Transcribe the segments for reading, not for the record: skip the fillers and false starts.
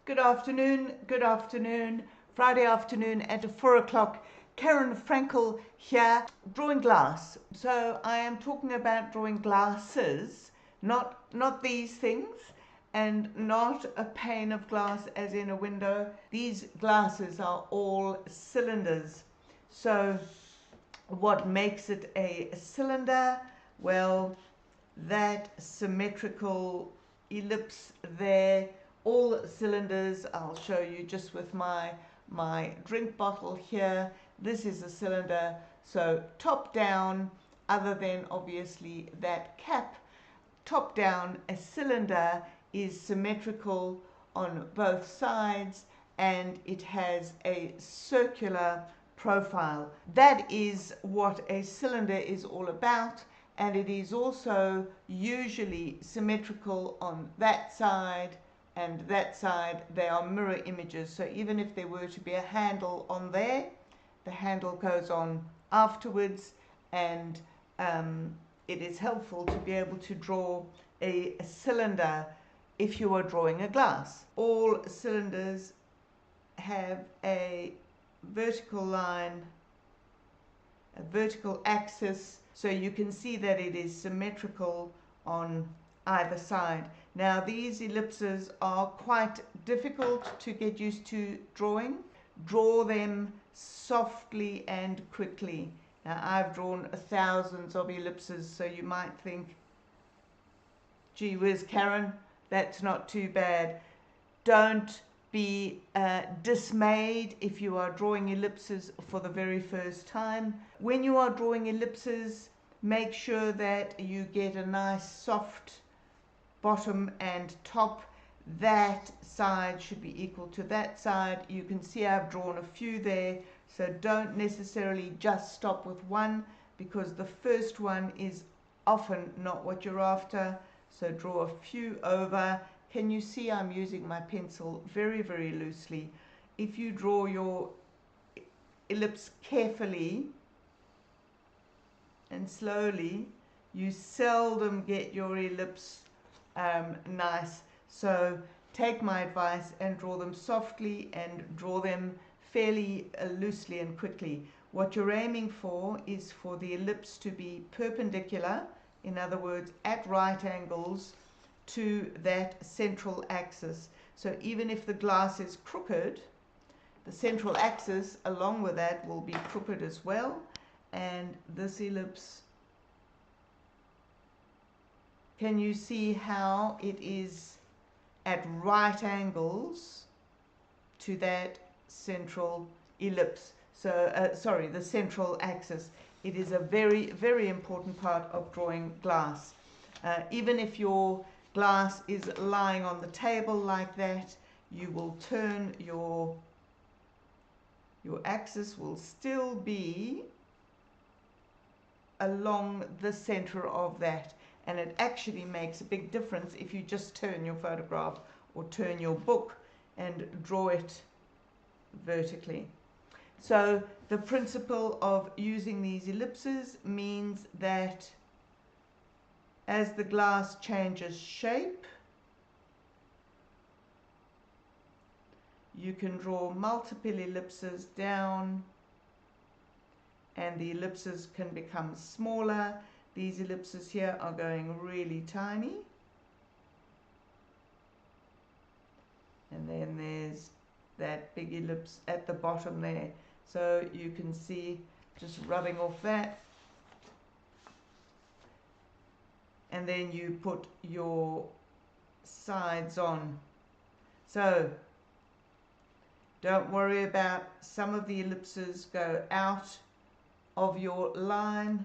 Good afternoon, Friday afternoon at 4 o'clock. Karen Frankel here, drawing glass. So I am talking about drawing glasses, not these things, and not a pane of glass as in a window. These glasses are all cylinders. So what makes it a cylinder? Well, that symmetrical ellipse there, all cylinders. I'll show you just with my drink bottle here. This is a cylinder, so top down, other than obviously that cap, top down, a cylinder is symmetrical on both sides and it has a circular profile. That is what a cylinder is all about, and it is also usually symmetrical on that side and that side. They are mirror images, so even if there were to be a handle on there, the handle goes on afterwards, and it is helpful to be able to draw a cylinder if you are drawing a glass. All cylinders have a vertical line, a vertical axis, so you can see that it is symmetrical on either side. Now these ellipses are quite difficult to get used to drawing. Draw them softly and quickly. Now I've drawn thousands of ellipses, so you might think, gee whiz, Karen, that's not too bad. Don't be dismayed if you are drawing ellipses for the very first time. When you are drawing ellipses, make sure that you get a nice soft bottom and top. That side should be equal to that side. You can see I've drawn a few there, so don't necessarily just stop with one, because the first one is often not what you're after. So draw a few over. Can you see I'm using my pencil very, very loosely? If you draw your ellipse carefully and slowly, you seldom get your ellipse nice. So take my advice and draw them softly and draw them fairly loosely and quickly. What you're aiming for is for the ellipse to be perpendicular, in other words, at right angles to that central axis. So even if the glass is crooked, the central axis along with that will be crooked as well, and this ellipse, can you see how it is at right angles to that central ellipse? So sorry, the central axis. It is a very, very important part of drawing glass. Even if your glass is lying on the table like that, you will turn your axis will still be along the center of that, and it actually makes a big difference if you just turn your photograph or turn your book and draw it vertically. So the principle of using these ellipses means that as the glass changes shape, you can draw multiple ellipses down, and the ellipses can become smaller. These ellipses here are going really tiny, and then there's that big ellipse at the bottom there. So you can see, just rubbing off that, and then you put your sides on. So don't worry about some of the ellipses go out of your line.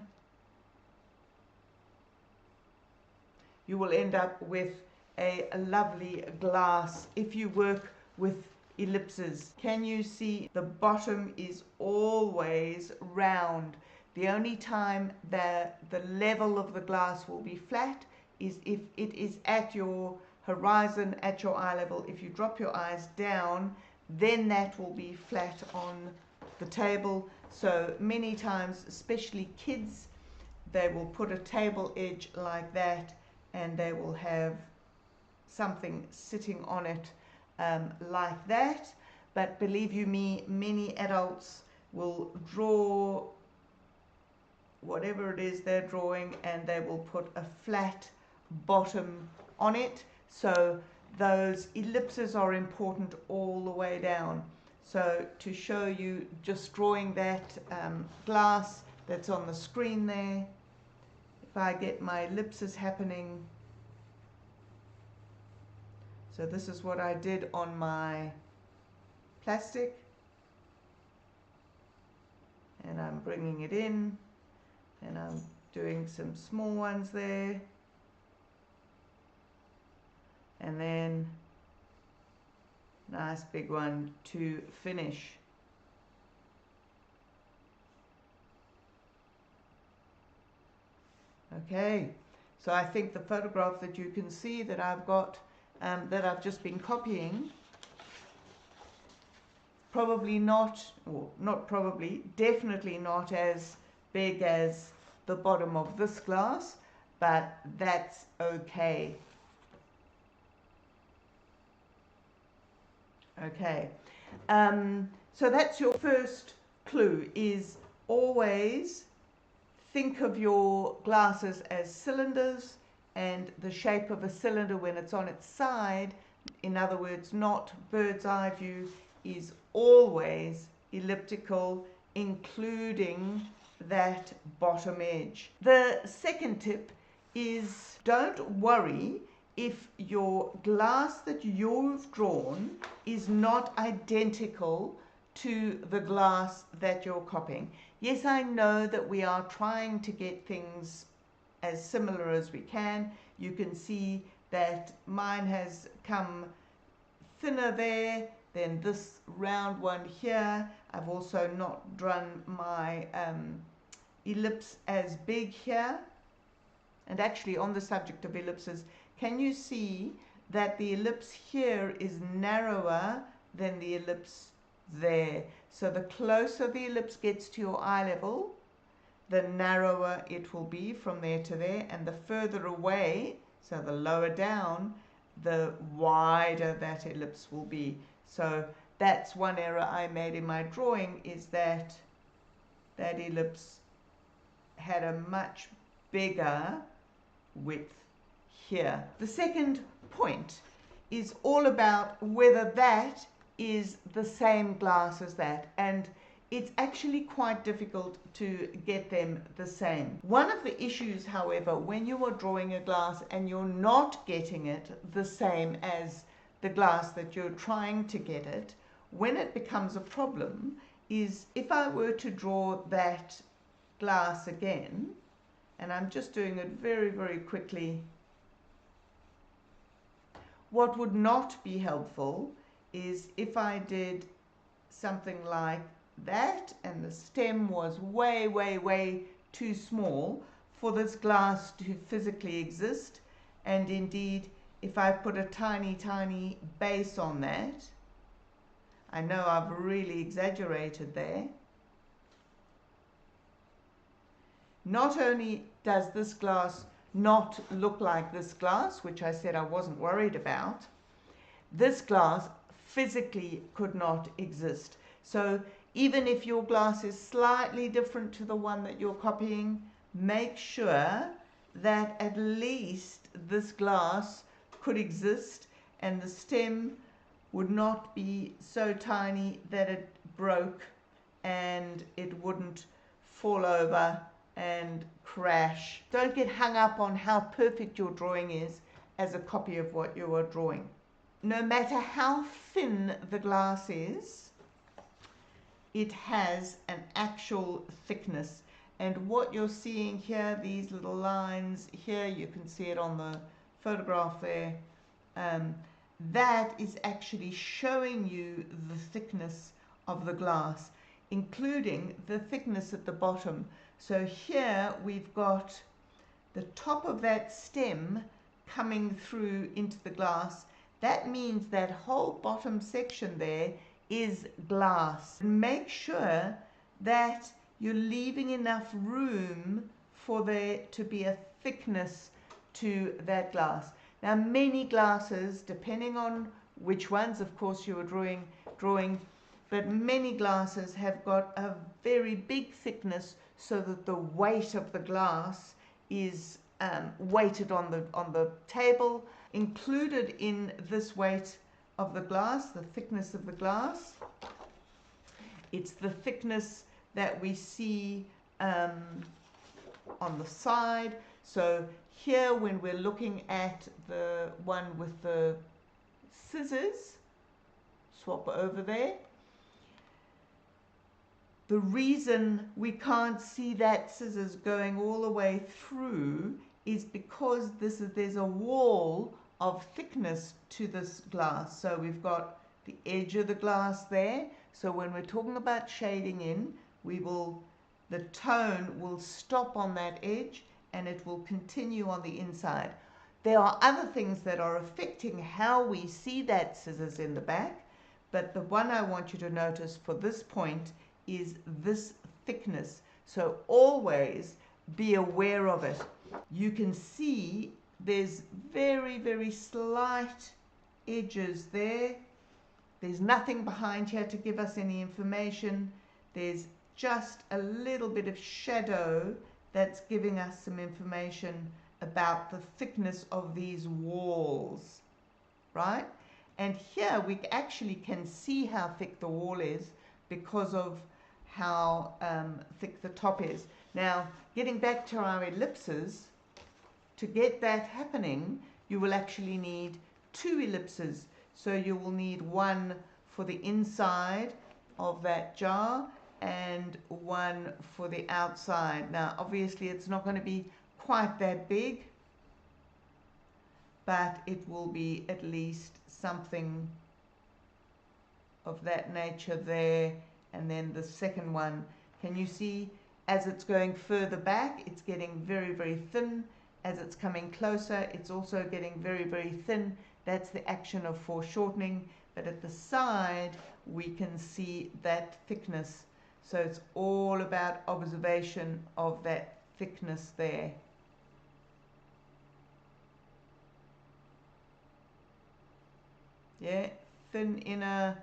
You will end up with a lovely glass if you work with ellipses. Can you see the bottom is always round? The only time that the level of the glass will be flat is if it is at your horizon, at your eye level. If you drop your eyes down, then that will be flat on the table. So many times, especially kids, they will put a table edge like that, and they will have something sitting on it like that. But believe you me, many adults will draw whatever it is they're drawing and they will put a flat bottom on it. So those ellipses are important all the way down. So to show you, just drawing that glass that's on the screen there, if I get my ellipses happening, so this is what I did on my plastic, and I'm bringing it in, and I'm doing some small ones there, and then nice big one to finish. Okay, so I think the photograph that you can see that I've got, that I've just been copying, probably not, or not probably, definitely not as big as the bottom of this glass, but that's okay. Okay, so that's your first clue, is always think of your glasses as cylinders, and the shape of a cylinder when it's on its side, in other words, not bird's eye view, is always elliptical, including that bottom edge. The second tip is, don't worry if your glass that you've drawn is not identical to the glass that you're copying. Yes, I know that we are trying to get things as similar as we can. You can see that mine has come thinner there than this round one here. I've also not drawn my ellipse as big here. And actually, on the subject of ellipses, can you see that the ellipse here is narrower than the ellipse there? So the closer the ellipse gets to your eye level, the narrower it will be from there to there, and the further away, so the lower down, the wider that ellipse will be. So that's one error I made in my drawing, is that that ellipse had a much bigger width here. The second point is all about whether that is the same glass as that, and it's actually quite difficult to get them the same. One of the issues, however, when you are drawing a glass and you're not getting it the same as the glass that you're trying to get it, when it becomes a problem, is if I were to draw that glass again, and I'm just doing it very, very quickly, what would not be helpful is if I did something like that and the stem was way, way, way too small for this glass to physically exist, and indeed if I put a tiny, tiny base on that, I know I've really exaggerated there. Not only does this glass not look like this glass, which I said I wasn't worried about, this glass physically could not exist. So even if your glass is slightly different to the one that you're copying, make sure that at least this glass could exist and the stem would not be so tiny that it broke and it wouldn't fall over and crash. Don't get hung up on how perfect your drawing is as a copy of what you are drawing. No matter how thin the glass is, it has an actual thickness. And what you're seeing here, these little lines here, you can see it on the photograph there, that is actually showing you the thickness of the glass, including the thickness at the bottom. So here we've got the top of that stem coming through into the glass. That means that whole bottom section there is glass. Make sure that you're leaving enough room for there to be a thickness to that glass. Now, many glasses, depending on which ones, of course, you are drawing, but many glasses have got a very big thickness so that the weight of the glass is weighted on the table. Included in this weight of the glass, the thickness of the glass, it's the thickness that we see on the side. So here, when we're looking at the one with the scissors, swap over there. The reason we can't see that scissors going all the way through is because there's a wall of thickness to this glass. So we've got the edge of the glass there. So when we're talking about shading in, the tone will stop on that edge and it will continue on the inside. There are other things that are affecting how we see that scissors in the back, but the one I want you to notice for this point is this thickness. So always be aware of it. You can see there's very, very slight edges there. There's nothing behind here to give us any information. There's just a little bit of shadow that's giving us some information about the thickness of these walls, right? And here we actually can see how thick the wall is because of how thick the top is. Now, getting back to our ellipses, to get that happening, you will actually need 2 ellipses. So you will need one for the inside of that jar and one for the outside. Now, obviously, it's not going to be quite that big, but it will be at least something of that nature there. And then the second one, can you see as it's going further back, it's getting very, very thin. As it's coming closer, it's also getting very, very thin. That's the action of foreshortening. But at the side, we can see that thickness. So it's all about observation of that thickness there. Yeah, thin inner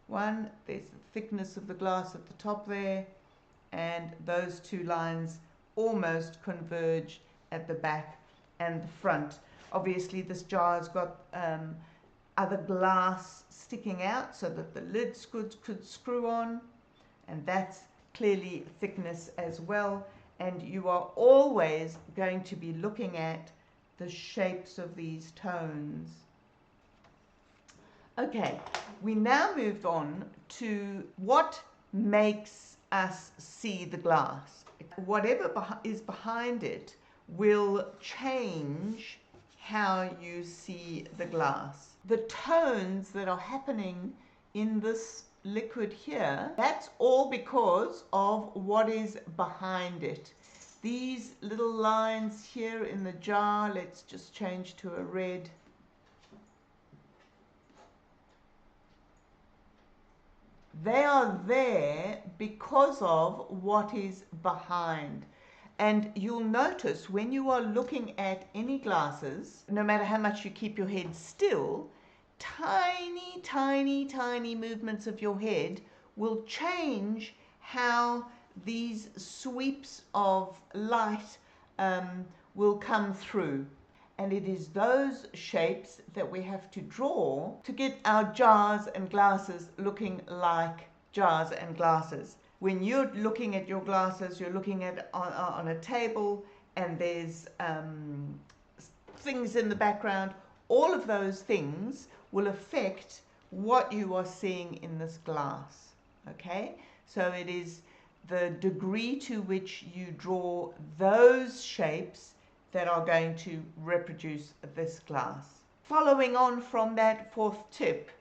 one. There's the thickness of the glass at the top there. And those 2 lines almost converge at the back and the front. Obviously, this jar has got other glass sticking out so that the lids could screw on, and that's clearly thickness as well. And you are always going to be looking at the shapes of these tones. Okay, we now move on to what makes us see the glass. Whatever is behind it will change how you see the glass. The tones that are happening in this liquid here, that's all because of what is behind it. These little lines here in the jar, let's just change to a red. They are there because of what is behind. And you'll notice when you are looking at any glasses, no matter how much you keep your head still, tiny, tiny, tiny movements of your head will change how these sweeps of light will come through. And it is those shapes that we have to draw to get our jars and glasses looking like jars and glasses. When you're looking at your glasses, you're looking at on a table and there's things in the background. All of those things will affect what you are seeing in this glass. Okay, so it is the degree to which you draw those shapes that are going to reproduce this glass. Following on from that 4th tip,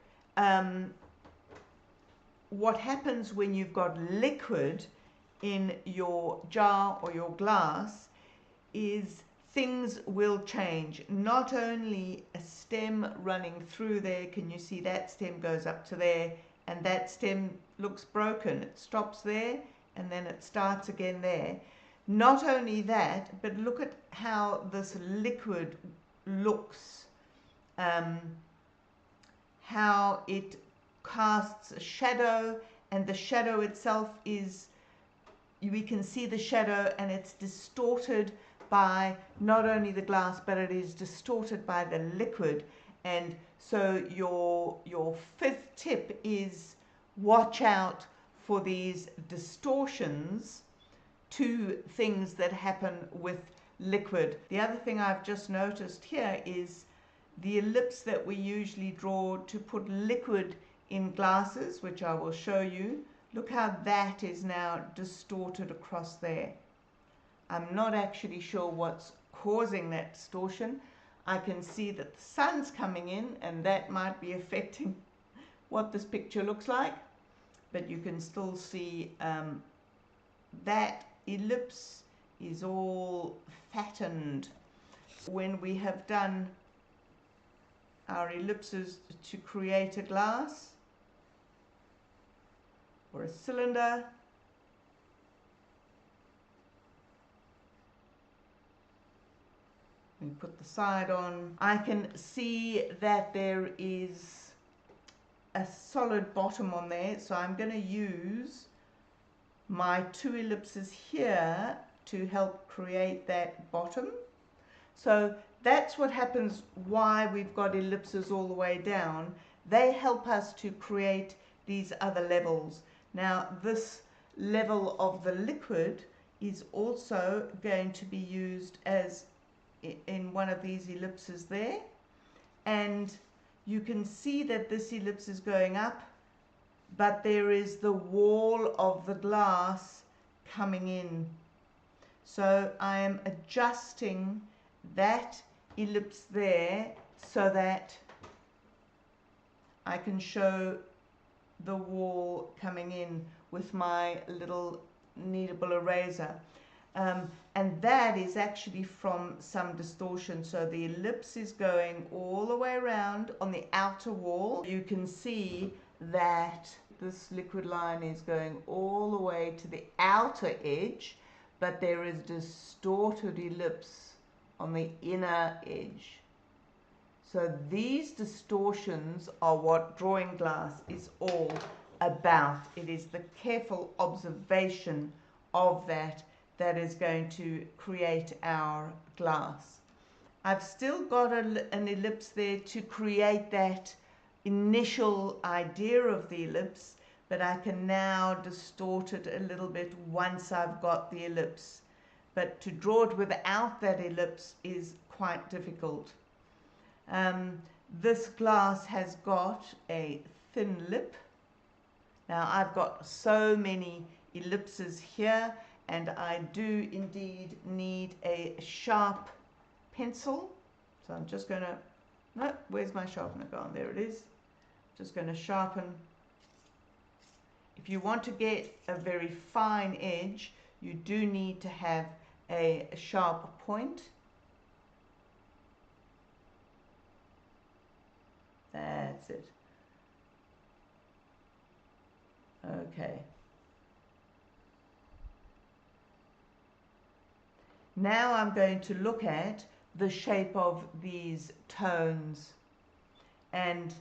what happens when you've got liquid in your jar or your glass is things will change. Not only a stem running through there, can you see that stem goes up to there, and that stem looks broken. It stops there and then it starts again there. Not only that, but look at how this liquid looks, how it casts a shadow, and the shadow itself is, we can see the shadow, and it's distorted by not only the glass, but it is distorted by the liquid. And so your fifth tip is watch out for these distortions to things that happen with liquid. The other thing I've just noticed here is the ellipse that we usually draw to put liquid in glasses, which I will show you. Look how that is now distorted across there. I'm not actually sure what's causing that distortion. I can see that the sun's coming in, and that might be affecting what this picture looks like, but you can still see that ellipse is all fattened. When we have done our ellipses to create a glass or a cylinder, we put the side on, I can see that there is a solid bottom on there, so I'm going to use my two ellipses here to help create that bottom. So that's what happens, why we've got ellipses all the way down. They help us to create these other levels. Now this level of the liquid is also going to be used as in one of these ellipses there, and you can see that this ellipse is going up, but there is the wall of the glass coming in. So I am adjusting that ellipse there so that I can show the wall coming in with my little kneadable eraser. And that is actually from some distortion. So the ellipse is going all the way around on the outer wall. You can see that this liquid line is going all the way to the outer edge, but there is distorted ellipse on the inner edge. So these distortions are what drawing glass is all about. It is the careful observation of that that is going to create our glass. I've still got an ellipse there to create that initial idea of the ellipse, but I can now distort it a little bit once I've got the ellipse. But to draw it without that ellipse is quite difficult. This glass has got a thin lip. Now I've got so many ellipses here, and I do indeed need a sharp pencil. So I'm just going to, no, where's my sharpener gone? There it is. Just going to sharpen. If you want to get a very fine edge, you do need to have a sharp point. That's it. Okay. Now I'm going to look at the shape of these tones, and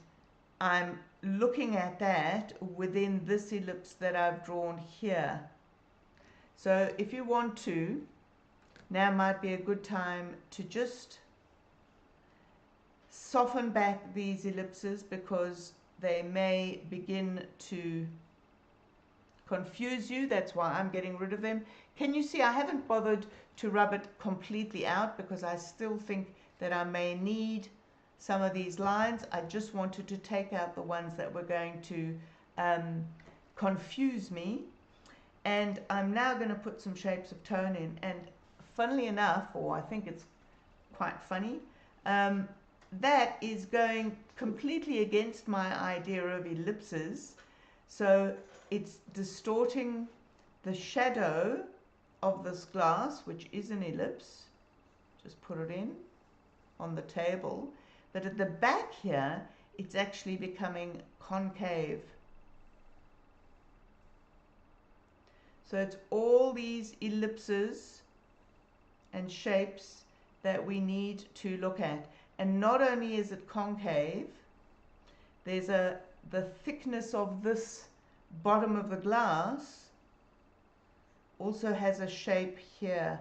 I'm looking at that within this ellipse that I've drawn here. So if you want to, now might be a good time to just soften back these ellipses, because they may begin to confuse you. That's why I'm getting rid of them. Can you see I haven't bothered to rub it completely out, because I still think that I may need some of these lines. I just wanted to take out the ones that were going to confuse me. And I'm now going to put some shapes of tone in, and funnily enough, or I think it's quite funny, that is going completely against my idea of ellipses. So it's distorting the shadow of this glass, which is an ellipse. Just put it in on the table. But at the back here, it's actually becoming concave. So it's all these ellipses and shapes that we need to look at. And not only is it concave, there's the thickness of this bottom of the glass also has a shape here.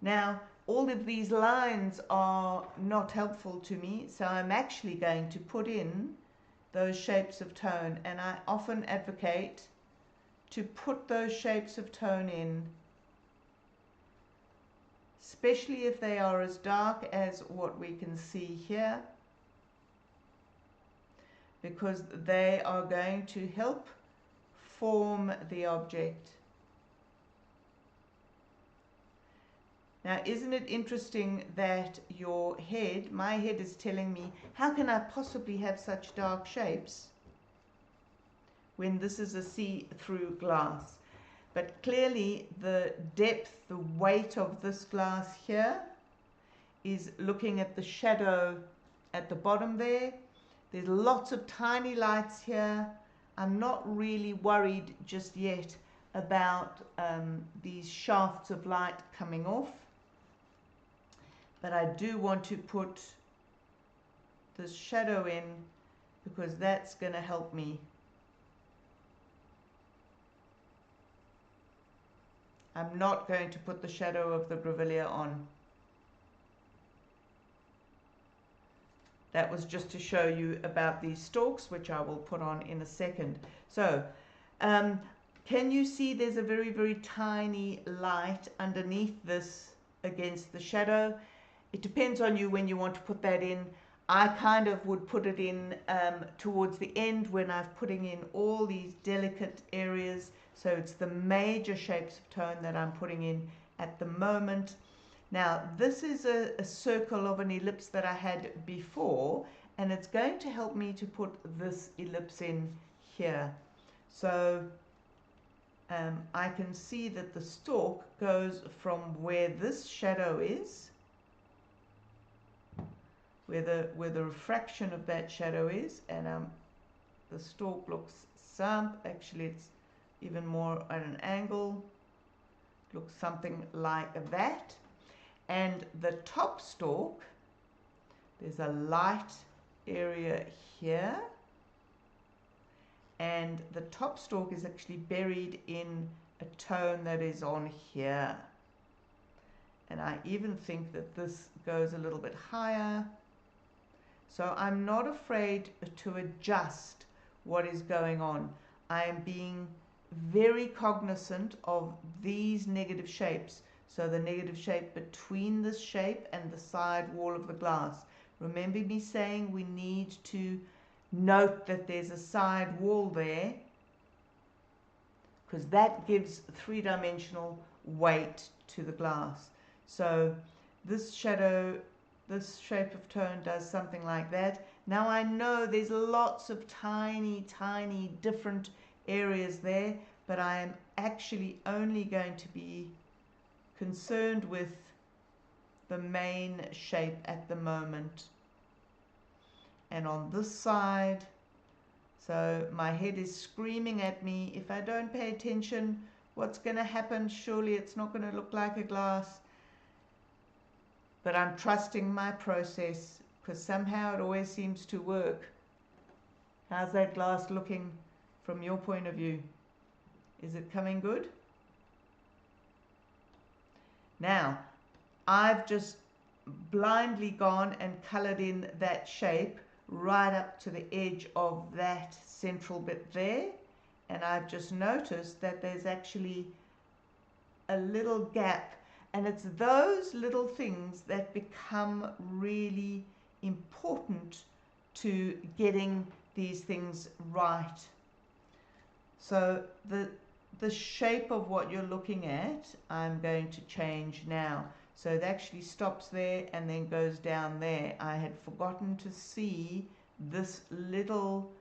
Now, all of these lines are not helpful to me, so I'm actually going to put in those shapes of tone, and I often advocate to put those shapes of tone in, especially if they are as dark as what we can see here, because they are going to help form the object. Now, isn't it interesting that your head, my head is telling me, how can I possibly have such dark shapes when this is a see-through glass? But clearly the depth, the weight of this glass here is looking at the shadow at the bottom there. There's lots of tiny lights here. I'm not really worried just yet about these shafts of light coming off. But I do want to put this shadow in because that's going to help me. I'm not going to put the shadow of the grevillea on. That was just to show you about these stalks, which I will put on in a second. So, can you see there's a very, very tiny light underneath this against the shadow? It depends on you when you want to put that in. I kind of would put it in towards the end when I'm putting in all these delicate areas. So it's the major shapes of tone that I'm putting in at the moment. Now, this is a circle of an ellipse that I had before, and it's going to help me to put this ellipse in here. So I can see that the stalk goes from where this shadow is, where the refraction of that shadow is, and the stalk looks actually it's even more at an angle, looks something like that. And the top stalk, there's a light area here, and the top stalk is actually buried in a tone that is on here. And I even think that this goes a little bit higher. So I'm not afraid to adjust what is going on. I am being very cognizant of these negative shapes. So the negative shape between this shape and the side wall of the glass. Remember me saying we need to note that there's a side wall there, because that gives three-dimensional weight to the glass. So this shadow, this shape of tone does something like that. Now I know there's lots of tiny, tiny different areas there, but I am actually only going to be concerned with the main shape at the moment. And on this side, so my head is screaming at me, if I don't pay attention, what's going to happen? Surely it's not going to look like a glass. But I'm trusting my process, because somehow it always seems to work. How's that glass looking from your point of view? Is it coming good? Now, I've just blindly gone and colored in that shape right up to the edge of that central bit there, and I've just noticed that there's actually a little gap, and it's those little things that become really important to getting these things right. So the shape of what you're looking at, I'm going to change now. So it actually stops there and then goes down there. I had forgotten to see this little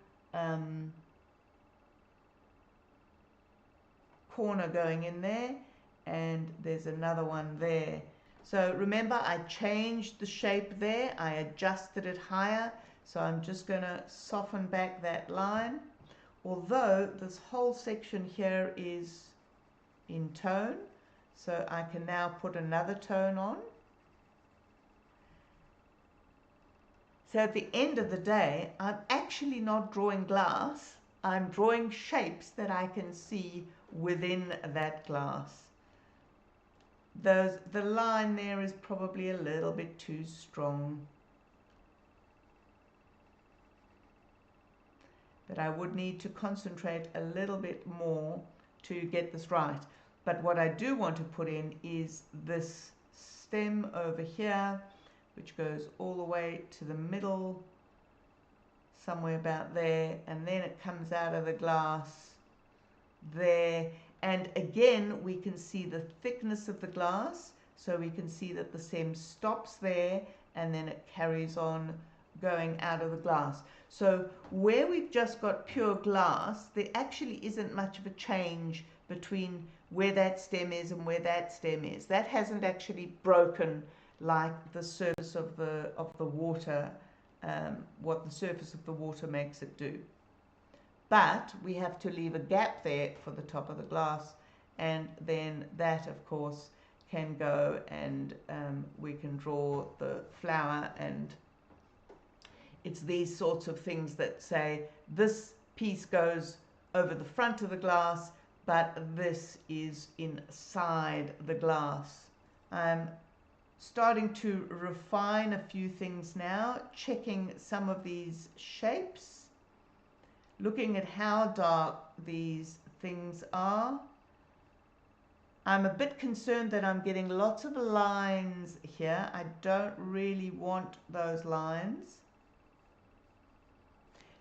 corner going in there, and there's another one there. So remember, I changed the shape there. I adjusted it higher. So I'm just going to soften back that line. Although this whole section here is in tone, so I can now put another tone on. So at the end of the day, I'm actually not drawing glass, I'm drawing shapes that I can see within that glass. The line there is probably a little bit too strong. But I would need to concentrate a little bit more to get this right. But what I do want to put in is this stem over here, which goes all the way to the middle, somewhere about there, and then it comes out of the glass there. And again, we can see the thickness of the glass, so we can see that the stem stops there and then it carries on going out of the glass. So where we've just got pure glass, there actually isn't much of a change between where that stem is and where that stem is. That hasn't actually broken like the surface of the water, what the surface of the water makes it do. But we have to leave a gap there for the top of the glass, and then that of course can go, and we can draw the flower. And it's these sorts of things that say this piece goes over the front of the glass, but this is inside the glass. I'm starting to refine a few things now, checking some of these shapes, looking at how dark these things are. I'm a bit concerned that I'm getting lots of lines here. I don't really want those lines.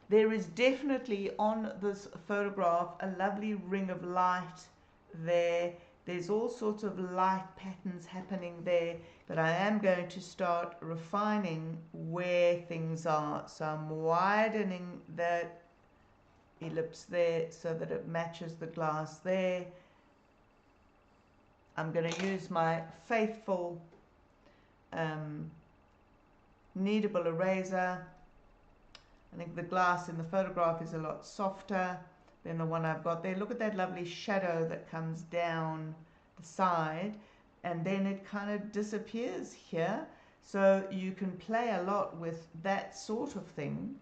There is definitely on this photograph a lovely ring of light there. There's all sorts of light patterns happening there, but I am going to start refining where things are. So I'm widening that ellipse there so that it matches the glass there. I'm going to use my faithful kneadable eraser. I think the glass in the photograph is a lot softer than the one I've got there. Look at that lovely shadow that comes down the side, and then it kind of disappears here. So you can play a lot with that sort of thing.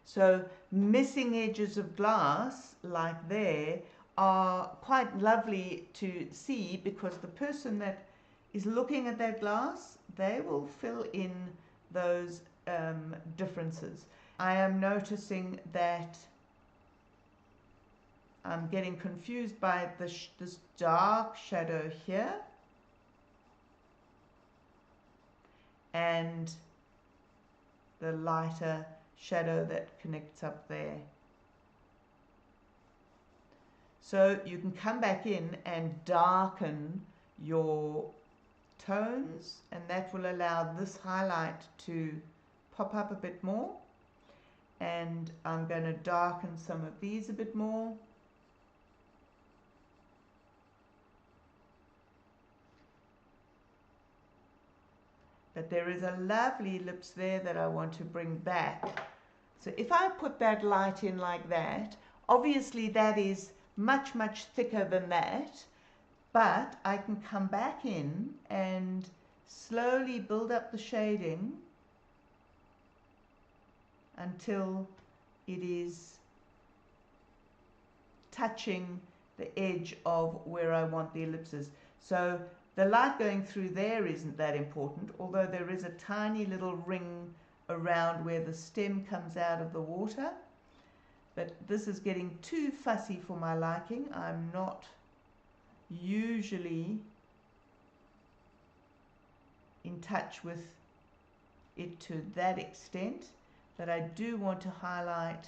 So missing edges of glass like there are quite lovely to see, because the person that is looking at that glass, they will fill in those differences. I am noticing that I'm getting confused by this dark shadow here and the lighter shadow that connects up there. So you can come back in and darken your tones, and that will allow this highlight to pop up a bit more. And I'm going to darken some of these a bit more. But there is a lovely ellipse there that I want to bring back. So if I put that light in like that, obviously that is much, much thicker than that. But I can come back in and slowly build up the shading until it is touching the edge of where I want the ellipses. So the light going through there isn't that important, although there is a tiny little ring around where the stem comes out of the water. But this is getting too fussy for my liking. I'm not usually in touch with it to that extent, but I do want to highlight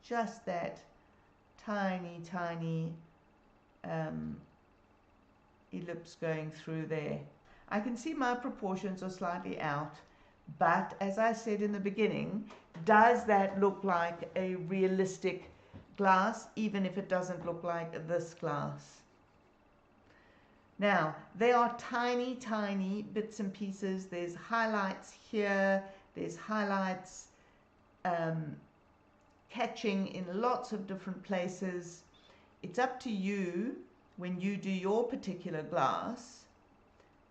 just that tiny ellipse going through there. I can see my proportions are slightly out, but as I said in the beginning, does that look like a realistic glass, even if it doesn't look like this glass? Now, there are tiny bits and pieces. There's highlights here, there's highlights catching in lots of different places. It's up to you when you do your particular glass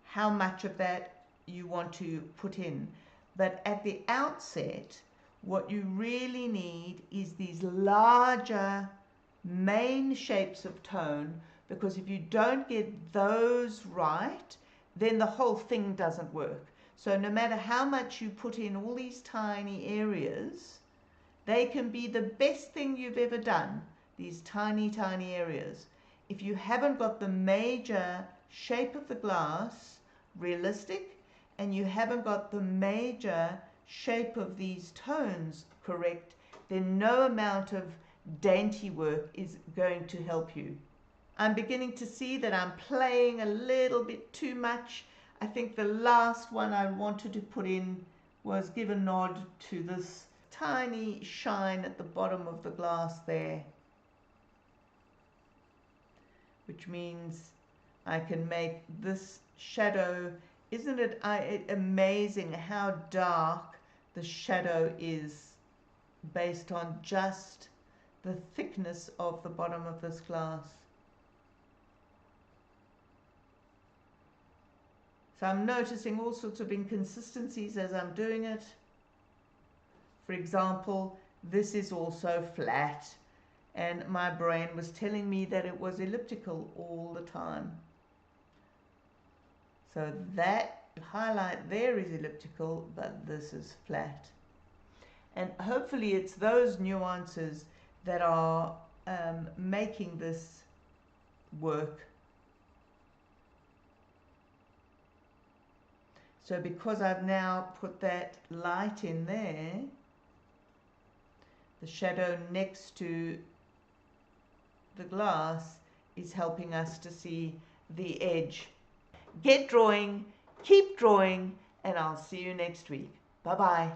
how much of that you want to put in. But at the outset, what you really need is these larger main shapes of tone, because if you don't get those right, then the whole thing doesn't work. So no matter how much you put in all these tiny areas, they can be the best thing you've ever done, these tiny, tiny areas. If you haven't got the major shape of the glass realistic, and you haven't got the major shape of these tones correct, then no amount of dainty work is going to help you. I'm beginning to see that I'm playing a little bit too much. I think the last one I wanted to put in was give a nod to this tiny shine at the bottom of the glass there, which means I can make this shadow. Isn't it amazing how dark the shadow is based on just the thickness of the bottom of this glass? So I'm noticing all sorts of inconsistencies as I'm doing it. For example, this is also flat, and my brain was telling me that it was elliptical all the time. So that highlight there is elliptical, but this is flat. And hopefully it's those nuances that are making this work. So because I've now put that light in there, the shadow next to the glass is helping us to see the edge. Get drawing, keep drawing, and I'll see you next week. Bye-bye.